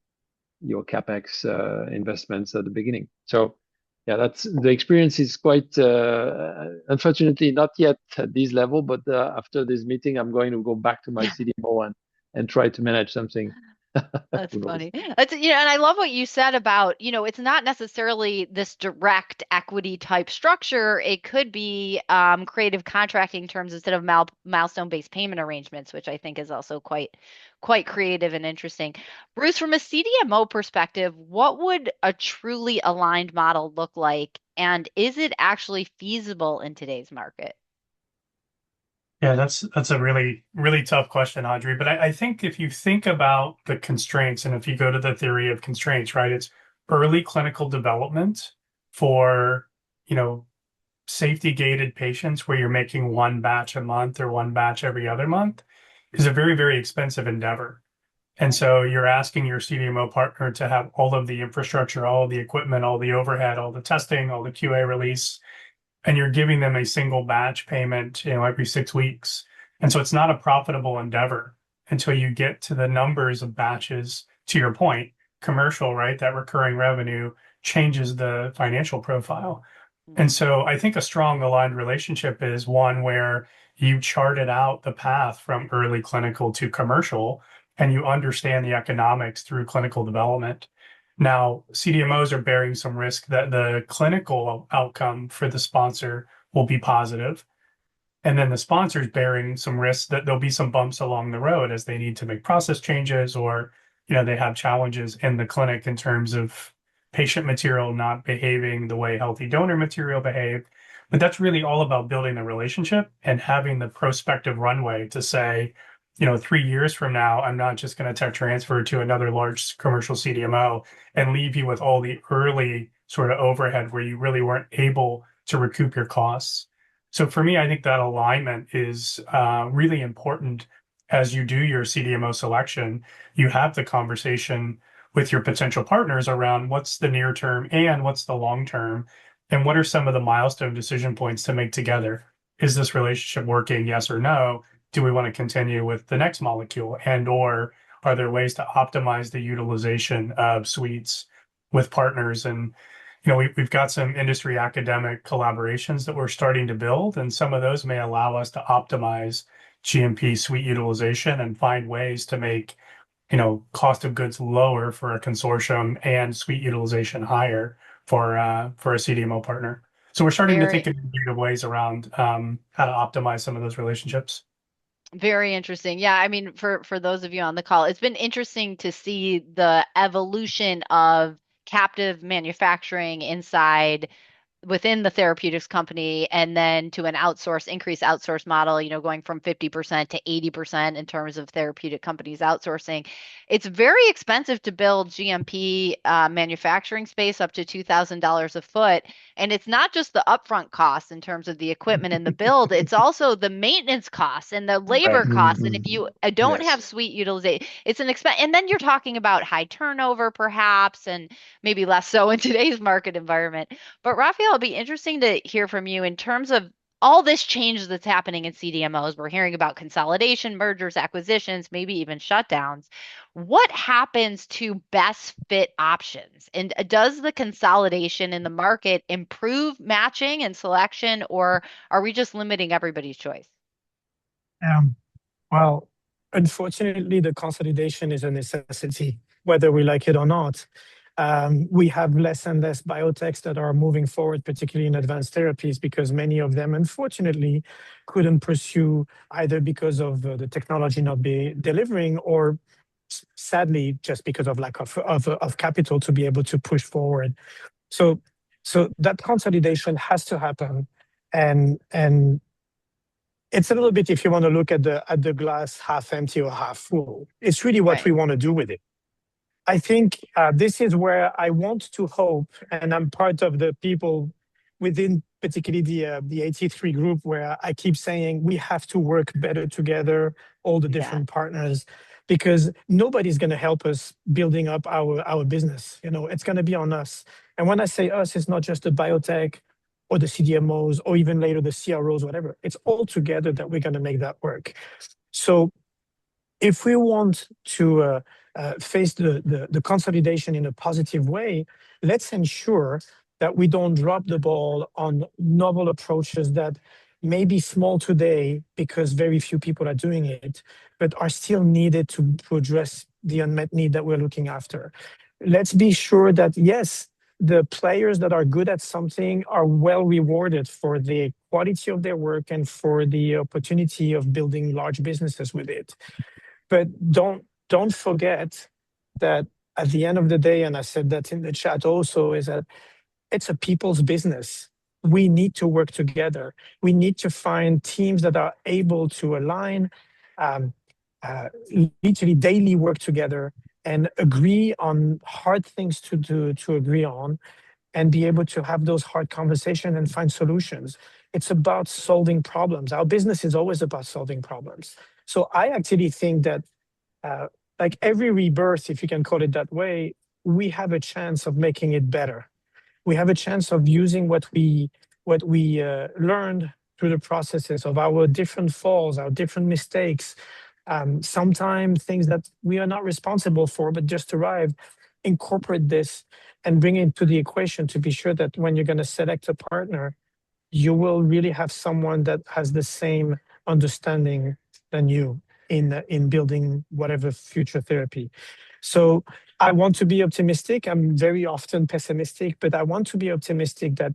capex investments at the beginning. So yeah, that's the experience is quite unfortunately not yet at this level, but after this meeting, I'm going to go back to my CDMO and try to manage something. That's funny. And I love what you said about, it's not necessarily this direct equity type structure. It could be creative contracting terms instead of milestone-based payment arrangements, which I think is also quite creative and interesting. Bruce, from a CDMO perspective, what would a truly aligned model look like, and is it actually feasible in today's market? Yeah, that's a really, really tough question, Audrey. But I think if you think about the constraints, and if you go to the theory of constraints, right, it's early clinical development for, safety gated patients where you're making one batch a month or one batch every other month is a very, very expensive endeavor. And so you're asking your CDMO partner to have all of the infrastructure, all of the equipment, all the overhead, all the testing, all the QA release, and you're giving them a single batch payment, every 6 weeks. And so it's not a profitable endeavor until you get to the numbers of batches. To your point, commercial, right? That recurring revenue changes the financial profile. And so I think a strong aligned relationship is one where you charted out the path from early clinical to commercial, and you understand the economics through clinical development. Now, CDMOs are bearing some risk that the clinical outcome for the sponsor will be positive. And then the sponsor's bearing some risk that there'll be some bumps along the road as they need to make process changes, or, they have challenges in the clinic in terms of patient material not behaving the way healthy donor material behaved. But that's really all about building the relationship and having the prospective runway to say, 3 years from now, I'm not just going to tech transfer to another large commercial CDMO and leave you with all the early sort of overhead where you really weren't able to recoup your costs. So for me, I think that alignment is really important as you do your CDMO selection. You have the conversation with your potential partners around what's the near term and what's the long term, and what are some of the milestone decision points to make together. Is this relationship working? Yes or no? Do we want to continue with the next molecule, and or are there ways to optimize the utilization of suites with partners? And we've got some industry academic collaborations that we're starting to build, and some of those may allow us to optimize GMP suite utilization and find ways to make cost of goods lower for a consortium and suite utilization higher for a CDMO partner. So we're starting to think in creative ways around how to optimize some of those relationships. Very interesting. Yeah, I mean, for those of you on the call, it's been interesting to see the evolution of captive manufacturing inside within the therapeutics company and then to an increased outsource model, going from 50% to 80% in terms of therapeutic companies outsourcing. It's very expensive to build GMP manufacturing space up to $2,000 a foot. And it's not just the upfront costs in terms of the equipment and the build, it's also the maintenance costs and the labor costs. And if you don't Yes. have suite utilization, it's an expense. And then you're talking about high turnover, perhaps, and maybe less so in today's market environment. But Raphael, it'll be interesting to hear from you in terms of all this change that's happening in CDMOs. We're hearing about consolidation, mergers, acquisitions, maybe even shutdowns. What happens to best fit options? And does the consolidation in the market improve matching and selection, or are we just limiting everybody's choice? Well, unfortunately, the consolidation is a necessity, whether we like it or not. We have less and less biotechs that are moving forward, particularly in advanced therapies, because many of them, unfortunately, couldn't pursue either because of the technology not be delivering, or sadly, just because of lack of capital to be able to push forward. So that consolidation has to happen, and it's a little bit, if you want to look at the glass half empty or half full, it's really what we want to do with it. I think this is where I want to hope, and I'm part of the people within particularly the 83 group, where I keep saying we have to work better together, all the different partners, because nobody's going to help us building up our business. It's going to be on us. And when I say us, it's not just the biotech or the CDMOs or even later the CROs, whatever. It's all together that we're going to make that work. So if we want to face the consolidation in a positive way, let's ensure that we don't drop the ball on novel approaches that may be small today because very few people are doing it, but are still needed to address the unmet need that we're looking after. Let's be sure that, yes, the players that are good at something are well rewarded for the quality of their work and for the opportunity of building large businesses with it. But don't forget that at the end of the day, and I said that in the chat also, is that it's a people's business. We need to work together. We need to find teams that are able to align, literally daily work together and agree on hard things to agree on, and be able to have those hard conversations and find solutions. It's about solving problems. Our business is always about solving problems. So I actually think that like every rebirth, if you can call it that way, we have a chance of making it better. We have a chance of using what we learned through the processes of our different falls, our different mistakes, sometimes things that we are not responsible for, but just arrived, incorporate this and bring it to the equation to be sure that when you're going to select a partner, you will really have someone that has the same understanding than you in building whatever future therapy. So I want to be optimistic. I'm very often pessimistic, but I want to be optimistic that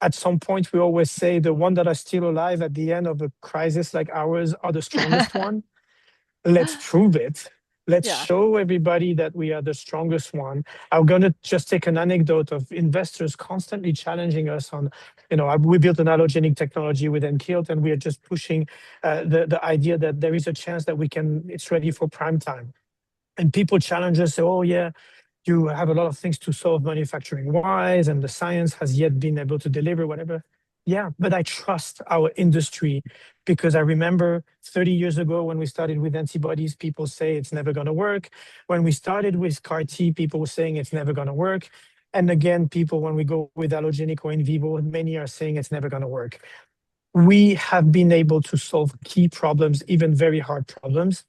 at some point we always say the ones that are still alive at the end of a crisis like ours are the strongest one. Let's prove it. Let's show everybody that we are the strongest one. I'm going to just take an anecdote of investors constantly challenging us on, we built an allogenic technology with Enkilt, and we are just pushing the idea that there is a chance that it's ready for prime time. And people challenge us, say, oh yeah, you have a lot of things to solve manufacturing-wise, and the science has yet been able to deliver whatever. Yeah, but I trust our industry, because I remember 30 years ago when we started with antibodies, people say it's never going to work. When we started with CAR T, people were saying it's never going to work. And again, people, when we go with allogenic or in vivo, many are saying it's never going to work. We have been able to solve key problems, even very hard problems.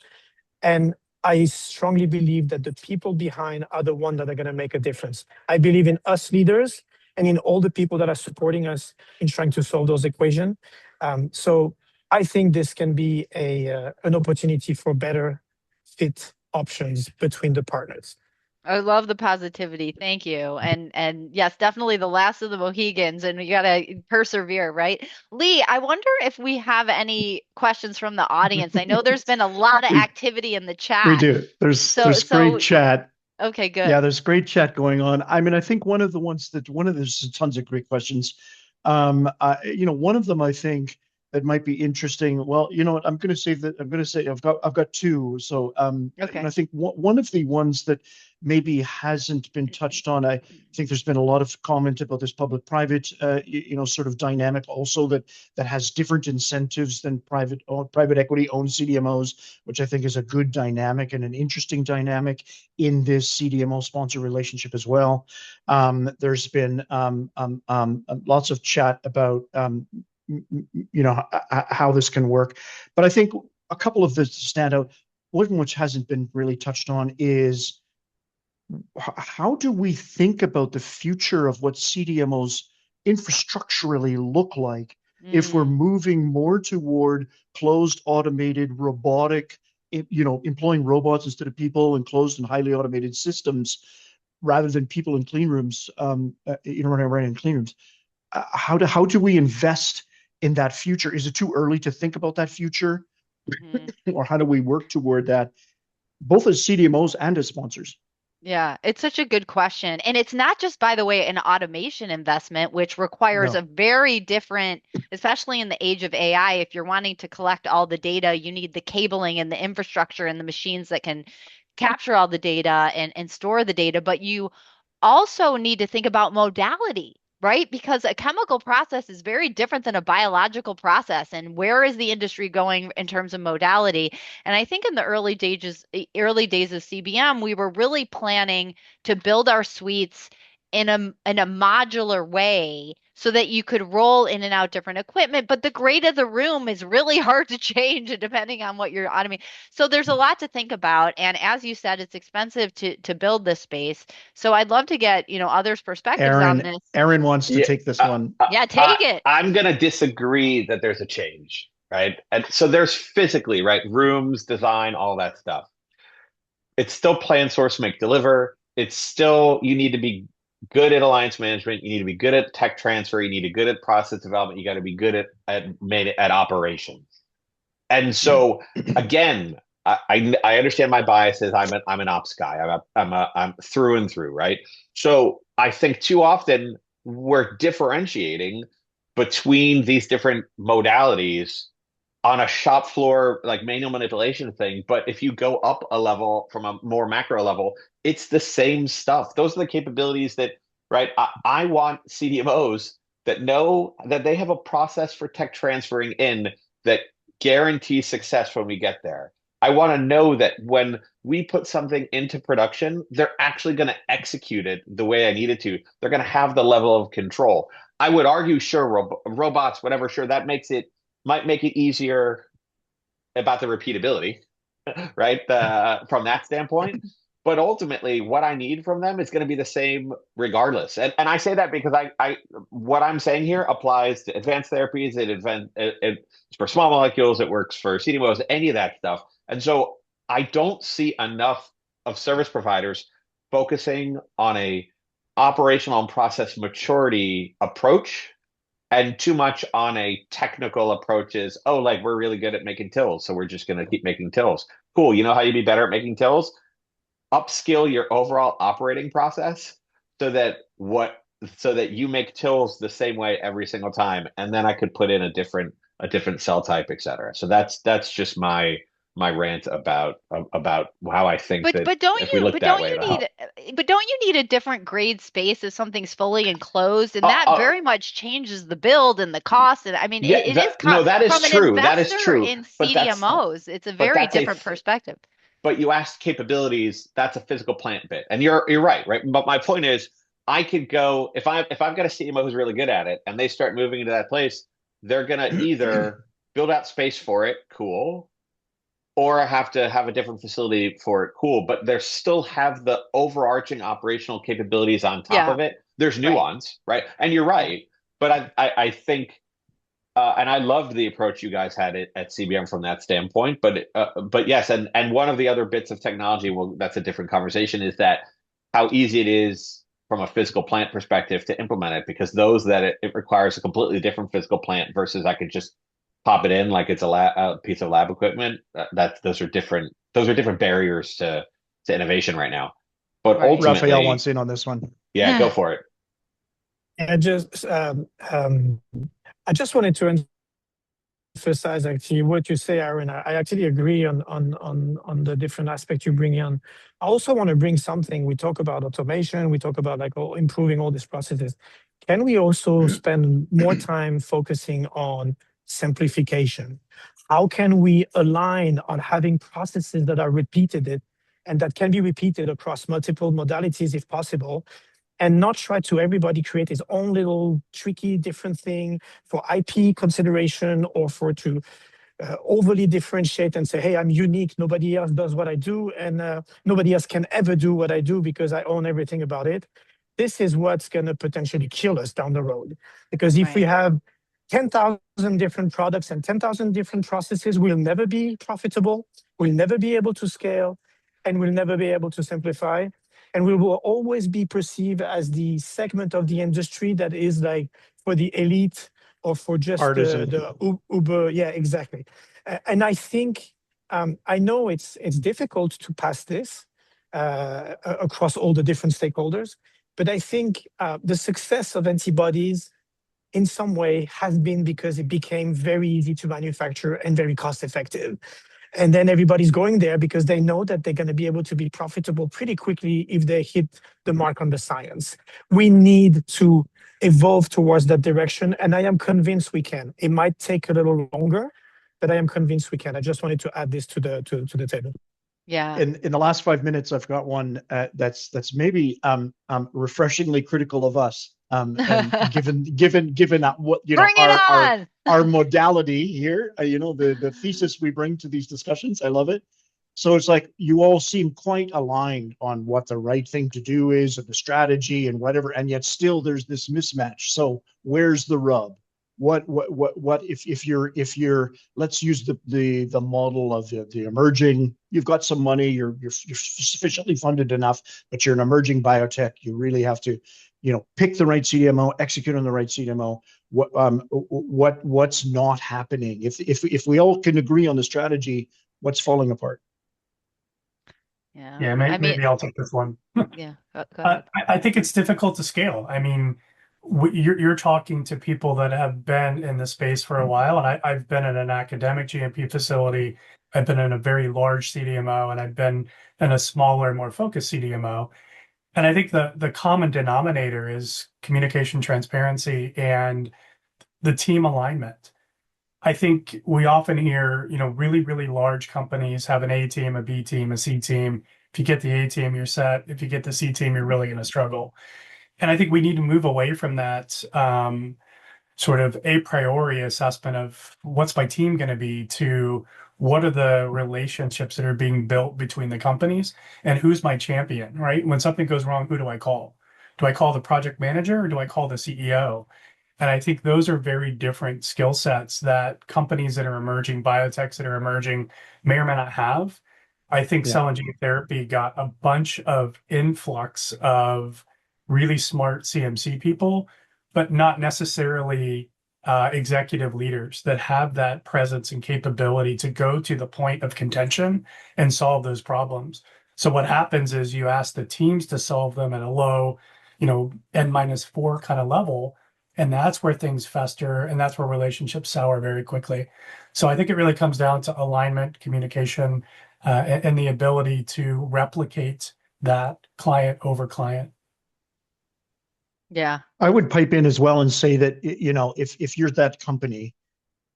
And I strongly believe that the people behind are the ones that are going to make a difference. I believe in us leaders and in all the people that are supporting us in trying to solve those equations. So I think this can be an opportunity for better fit options between the partners. I love the positivity. Thank you. And yes, definitely the last of the Mohegans, and we got to persevere, right? Lee, I wonder if we have any questions from the audience. I know there's been a lot of activity in the chat. We do. There's great chat. Okay, good. Yeah, there's great chat going on. I mean, I think there's tons of great questions. One of them I think that might be interesting. Well, you know what? I'm going to say I've got two. So, Okay. I think one of the ones that maybe hasn't been touched on, I think there's been a lot of comment about this public-private, sort of dynamic also that has different incentives than private equity-owned CDMOs, which I think is a good dynamic and an interesting dynamic in this CDMO sponsor relationship as well. There's been lots of chat about how this can work, but I think a couple of this stand out. One which hasn't been really touched on is how do we think about the future of what CDMOs infrastructurally look like if we're moving more toward closed, automated, robotic, employing robots instead of people in closed and highly automated systems rather than people in clean rooms, running around in clean rooms. How do we invest in that future? Is it too early to think about that future? Or how do we work toward that, both as CDMOs and as sponsors? Yeah, it's such a good question. And it's not just, by the way, an automation investment, which requires No. a very different, especially in the age of AI, if you're wanting to collect all the data, you need the cabling and the infrastructure and the machines that can capture all the data and store the data. But you also need to think about modality, right? Because a chemical process is very different than a biological process. And where is the industry going in terms of modality? And I think in the early days of CBM, we were really planning to build our suites in a modular way so that you could roll in and out different equipment. But the grade of the room is really hard to change depending on what you're automating. So there's a lot to think about. And as you said, it's expensive to build this space. So I'd love to get, others' perspectives on this. Aaron wants to Yeah, take this one. Yeah, take it. I'm going to disagree that there's a change, right? And so there's physically, right, rooms, design, all that stuff. It's still plan, source, make, deliver. It's still, you need to be good at alliance management. You need to be good at tech transfer. You need to be good at process development. You got to be good at operations. And so again, I understand my biases. I'm an ops guy. I'm through and through, right? So I think too often we're differentiating between these different modalities on a shop floor like manual manipulation thing. But if you go up a level from a more macro level, it's the same stuff. Those are the capabilities that, right? I want CDMOs that know that they have a process for tech transferring in that guarantees success when we get there. I want to know that when we put something into production, they're actually going to execute it the way I need it to. They're going to have the level of control. I would argue, sure, robots, whatever, sure, that might make it easier about the repeatability, right? From that standpoint. But ultimately, what I need from them is going to be the same regardless. And I say that because what I'm saying here applies to advanced therapies. It's for small molecules. It works for CDMOs, any of that stuff. And so I don't see enough of service providers focusing on a operational and process maturity approach and too much on a technical approach is, oh, like we're really good at making tills, so we're just going to keep making tills. Cool. You know how you'd be better at making tills? Upskill your overall operating process so that you make tills the same way every single time, and then I could put in a different cell type, et cetera. So that's just my rant about how I think that if we look that way, it'll help. But don't you need a different grade space if something's fully enclosed? And that very much changes the build and the cost. And I mean, Yeah, it is no, that is from an true. That is investor true. in But CDMOs, it's a very different perspective. But you asked capabilities, that's a physical plant bit. And you're right? But my point is, I could go if I've got a CDMO who's really good at it and they start moving into that place, they're gonna either build out space for it, cool, or have to have a different facility for it, cool. But they still have the overarching operational capabilities on top of it. There's nuance, right? And you're right. But I think and I loved the approach you guys had at CBM from that standpoint. But yes, and one of the other bits of technology, well, that's a different conversation, is that how easy it is from a physical plant perspective to implement it, because it requires a completely different physical plant versus I could just pop it in like it's a piece of lab equipment. Those are different barriers to innovation right now. But Right. Raphael ultimately, wants in on this one. yeah, go for it. I just I just wanted to emphasize actually what you say, Aaron. I actually agree on the different aspects you bring in. I also want to bring something. We talk about automation. We talk about like improving all these processes. Can we also spend more time focusing on simplification? How can we align on having processes that are repeated and that can be repeated across multiple modalities if possible? And not try to everybody create his own little tricky different thing for IP consideration or for to overly differentiate and say, hey, I'm unique. Nobody else does what I do. And nobody else can ever do what I do because I own everything about it. This is what's going to potentially kill us down the road. Because if we Right. have 10,000 different products and 10,000 different processes, we'll never be profitable. We'll never be able to scale and we'll never be able to simplify. And we will always be perceived as the segment of the industry that is like for the elite or for just Artisan. the Uber. Yeah, exactly. And I think, I know it's difficult to pass this across all the different stakeholders, but I think the success of antibodies in some way has been because it became very easy to manufacture and very cost effective. And then everybody's going there because they know that they're going to be able to be profitable pretty quickly if they hit the mark on the science. We need to evolve towards that direction. And I am convinced we can. It might take a little longer, but I am convinced we can. I just wanted to add this to the table. Yeah. In the last 5 minutes, I've got one that's maybe refreshingly critical of us. And given what Bring it on. our modality here, the thesis we bring to these discussions, I love it. So it's like you all seem quite aligned on what the right thing to do is and the strategy and whatever, and yet still there's this mismatch. So where's the rub? What if you're let's use the model of the emerging, you've got some money, you're sufficiently funded enough, but you're an emerging biotech, you really have to pick the right CDMO, execute on the right CDMO. What's not happening? If we all can agree on the strategy, what's falling apart? Yeah. Yeah, I mean, maybe I'll take this one. yeah. Go ahead. I think it's difficult to scale. I mean, you're talking to people that have been in the space for a while, and I've been in an academic GMP facility. I've been in a very large CDMO, and I've been in a smaller, more focused CDMO. And I think the common denominator is communication, transparency, and the team alignment. I think we often hear, really, really large companies have an A team, a B team, a C team. If you get the A team, you're set. If you get the C team, you're really going to struggle. And I think we need to move away from that sort of a priori assessment of what's my team going to be to what are the relationships that are being built between the companies and who's my champion, right? When something goes wrong, who do I call? Do I call the project manager or do I call the CEO? And I think those are very different skill sets that companies that are emerging, biotechs that are emerging may or may not have. I think cell and gene therapy got a bunch of influx of really smart CMC people, but not necessarily executive leaders that have that presence and capability to go to the point of contention and solve those problems. So what happens is you ask the teams to solve them at a low, N-4 kind of level, and that's where things fester and that's where relationships sour very quickly. So I think it really comes down to alignment, communication, and the ability to replicate that client over client. Yeah. I would pipe in as well and say that if you're that company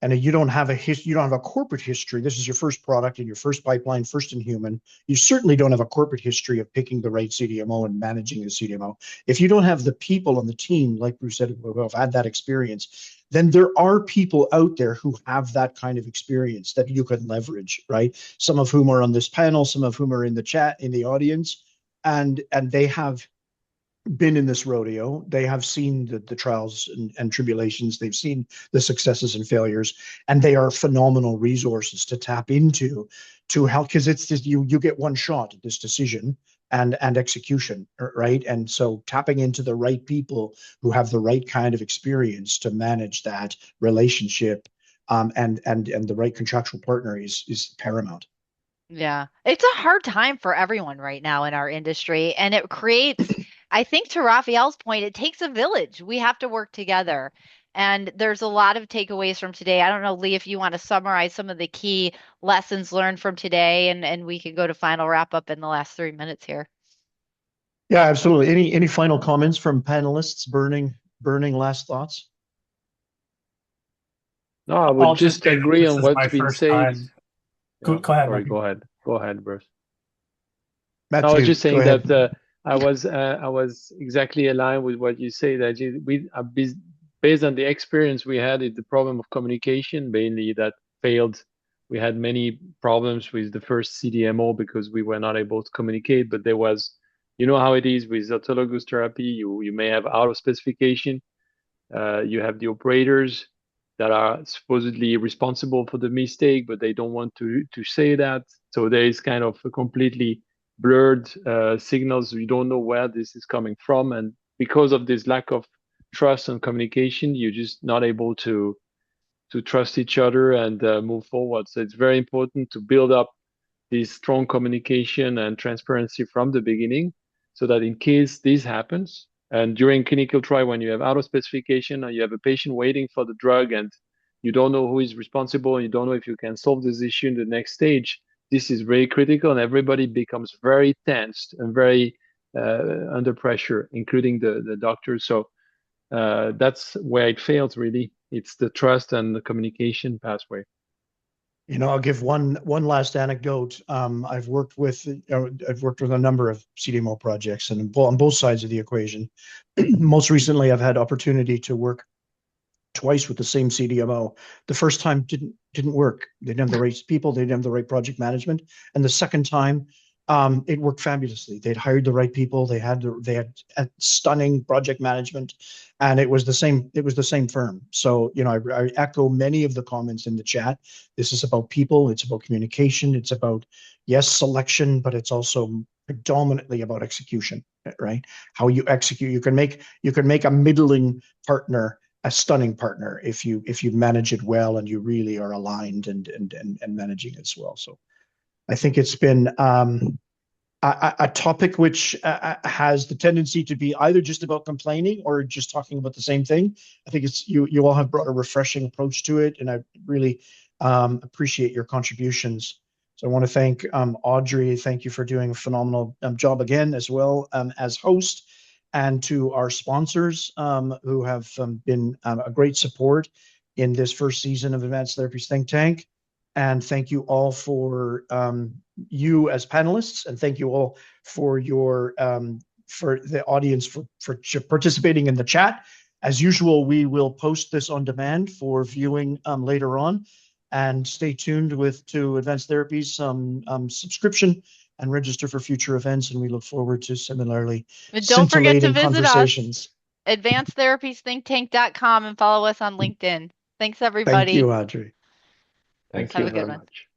and you don't have a corporate history, this is your first product and your first pipeline, first in human, you certainly don't have a corporate history of picking the right CDMO and managing the CDMO. If you don't have the people on the team, like Bruce said, who have had that experience, then there are people out there who have that kind of experience that you can leverage, right? Some of whom are on this panel, some of whom are in the chat, in the audience, and they have been in this rodeo. They have seen the trials and tribulations. They've seen the successes and failures, and they are phenomenal resources to tap into to help, because it's just, you get one shot at this decision and execution, right? And so tapping into the right people who have the right kind of experience to manage that relationship and the right contractual partner is paramount. Yeah. It's a hard time for everyone right now in our industry. And it creates, I think to Raphael's point, it takes a village. We have to work together. And there's a lot of takeaways from today. I don't know, Lee, if you want to summarize some of the key lessons learned from today, and we can go to final wrap up in the last 3 minutes here. Yeah, absolutely. Any final comments from panelists? Burning last thoughts? No, I would I'll just say that agree this on is what's my been first said. time. Go ahead, Sorry, Matthew. go ahead, Bruce. Matthew, I was just saying go ahead. that I was exactly aligned with what you say, that based on the experience we had, it's the problem of communication mainly that failed. We had many problems with the first CDMO because we were not able to communicate, but there was, you know how it is with autologous therapy, you may have out of specification. You have the operators that are supposedly responsible for the mistake, but they don't want to say that. So there is kind of a completely blurred signals. You don't know where this is coming from, and because of this lack of trust and communication, you're just not able to trust each other and move forward. So it's very important to build up this strong communication and transparency from the beginning, so that in case this happens, and during clinical trial, when you have out of specification or you have a patient waiting for the drug and you don't know who is responsible and you don't know if you can solve this issue in the next stage, this is very critical and everybody becomes very tensed and very under pressure, including the doctors. So that's where it fails really. It's the trust and the communication pathway. I'll give one last anecdote. I've worked with a number of CDMO projects and on both sides of the equation. Most recently, I've had opportunity to work twice with the same CDMO. The first time didn't work. They didn't have the right people. They didn't have the right project management. And the second time, it worked fabulously. They'd hired the right people. They had stunning project management, and it was the same firm. So I echo many of the comments in the chat. This is about people. It's about communication. It's about, yes, selection, but it's also predominantly about execution, right? How you execute. You can make a middling partner a stunning partner if you manage it well and you really are aligned and managing it as well. So I think it's been a topic which has the tendency to be either just about complaining or just talking about the same thing. I think it's you all have brought a refreshing approach to it, and I really appreciate your contributions. So I want to thank Audrey. Thank you for doing a phenomenal job again, as well as host, and to our sponsors who have been a great support in this first season of Advanced Therapies Think Tank. And thank you all for you as panelists, and thank you all for your for the audience for participating in the chat. As usual, we will post this on demand for viewing later on, and stay tuned to Advanced Therapies subscription and register for future events. And we look forward to similarly Don't forget to scintillating visit conversations. us, advancedtherapiesthinktank.com, and follow us on LinkedIn. Thanks, everybody. Thank you, Audrey. Thank Have you a good very one. much.